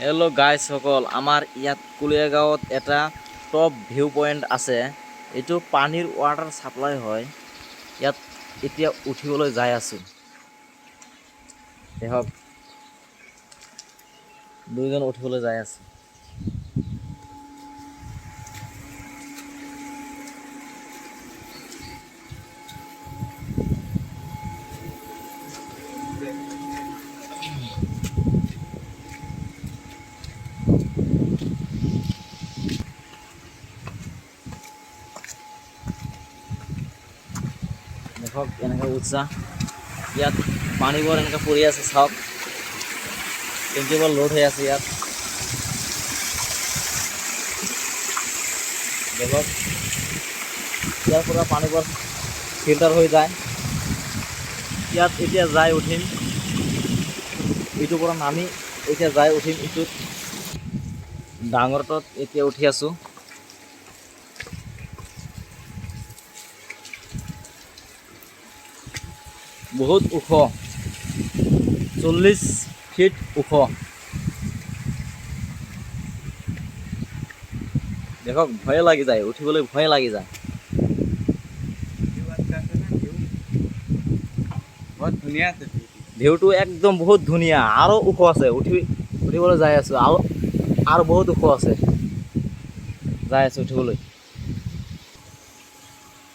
Hello' guys সকল, আমাৰ ইয়াত কুলীয়াগাঁৱত এটা টপ ভিউ পইণ্ট আছে। এইটো পানীৰ ৱাটাৰ ছাপ্লাই হয়। ইয়াত এতিয়া উঠিবলৈ যাই আছোঁ। দেখক, দুইজন উঠিবলৈ যাই আছে। দেখক এনেকৈ উৎসাহ, ইয়াত পানীবোৰ এনেকৈ পৰি আছে। চাওক, টেংকিবোৰ লোড হৈ আছে ইয়াত। দেখক, ইয়াৰ পৰা পানীবোৰ ফিল্টাৰ হৈ যায়। ইয়াত এতিয়া যাই উঠিম, ইটোৰ পৰা নামি এতিয়া যাই উঠিম ইটোত। ডাঙৰটোত এতিয়া উঠি আছোঁ। বহুত ওখ, 40 ফিট ওখ। দেখক, ভয়ে লাগি যায়, উঠিবলৈ ভয়ে লাগি যায়। ভিউটো একদম বহুত ধুনীয়া, আৰু ওখ আছে। উঠিবলৈ যাই আছোঁ, আৰু বহুত ওখ আছে। যাই আছোঁ উঠিবলৈ।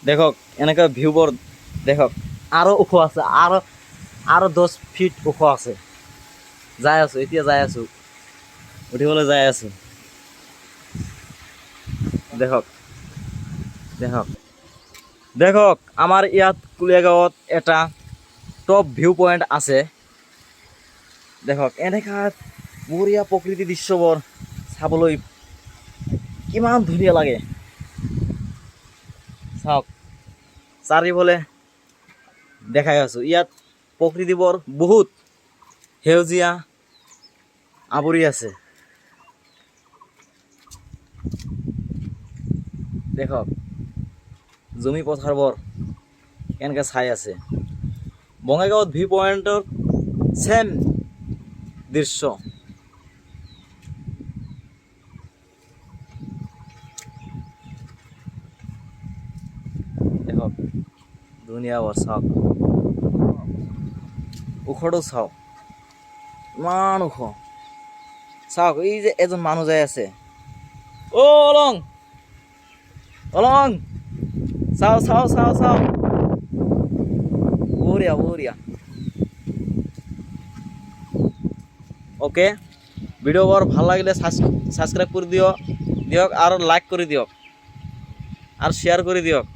দেখক এনেকৈ ভিউবোৰ দেখক, আৰু ওখ আছে, আৰু 10 ফিট ওখ আছে। যাই আছোঁ, এতিয়া যাই আছোঁ, উঠিবলৈ যাই আছোঁ। দেখক দেখক দেখক, আমাৰ ইয়াত কুলীয়াগাঁৱত এটা টপ ভিউ পইণ্ট আছে। দেখক, এনেকা বঢ়িয়া প্ৰকৃতি দৃশ্যবোৰ চাবলৈ কিমান ধুনীয়া লাগে। চাওক, চাৰিওফালে দেখাই আছোঁ। ইয়াত প্ৰকৃতিবোৰ বহুত সেউজীয়া আৱৰি আছে। দেখক, জমি পথাৰবোৰ কেনেকৈ চাই আছে। বঙাইগাঁৱত ভিউ পইণ্টৰ ছেম দৃশ্য। দেখক, ধুনীয়াবোৰ চাওক, ওখটো চাওক, ইমান ওখ। চাওক, এই যে এজন মানুহ যাই আছে। অলং অলং, চাও চাও চাও চাও, বঢ়িয়া বঢ়িয়া। ওকে, ভিডিঅ'বোৰ ভাল লাগিলে ছাবস্ক্ৰাইব কৰি দিয়ক আৰু লাইক কৰি দিয়ক আৰু শ্বেয়াৰ কৰি দিয়ক।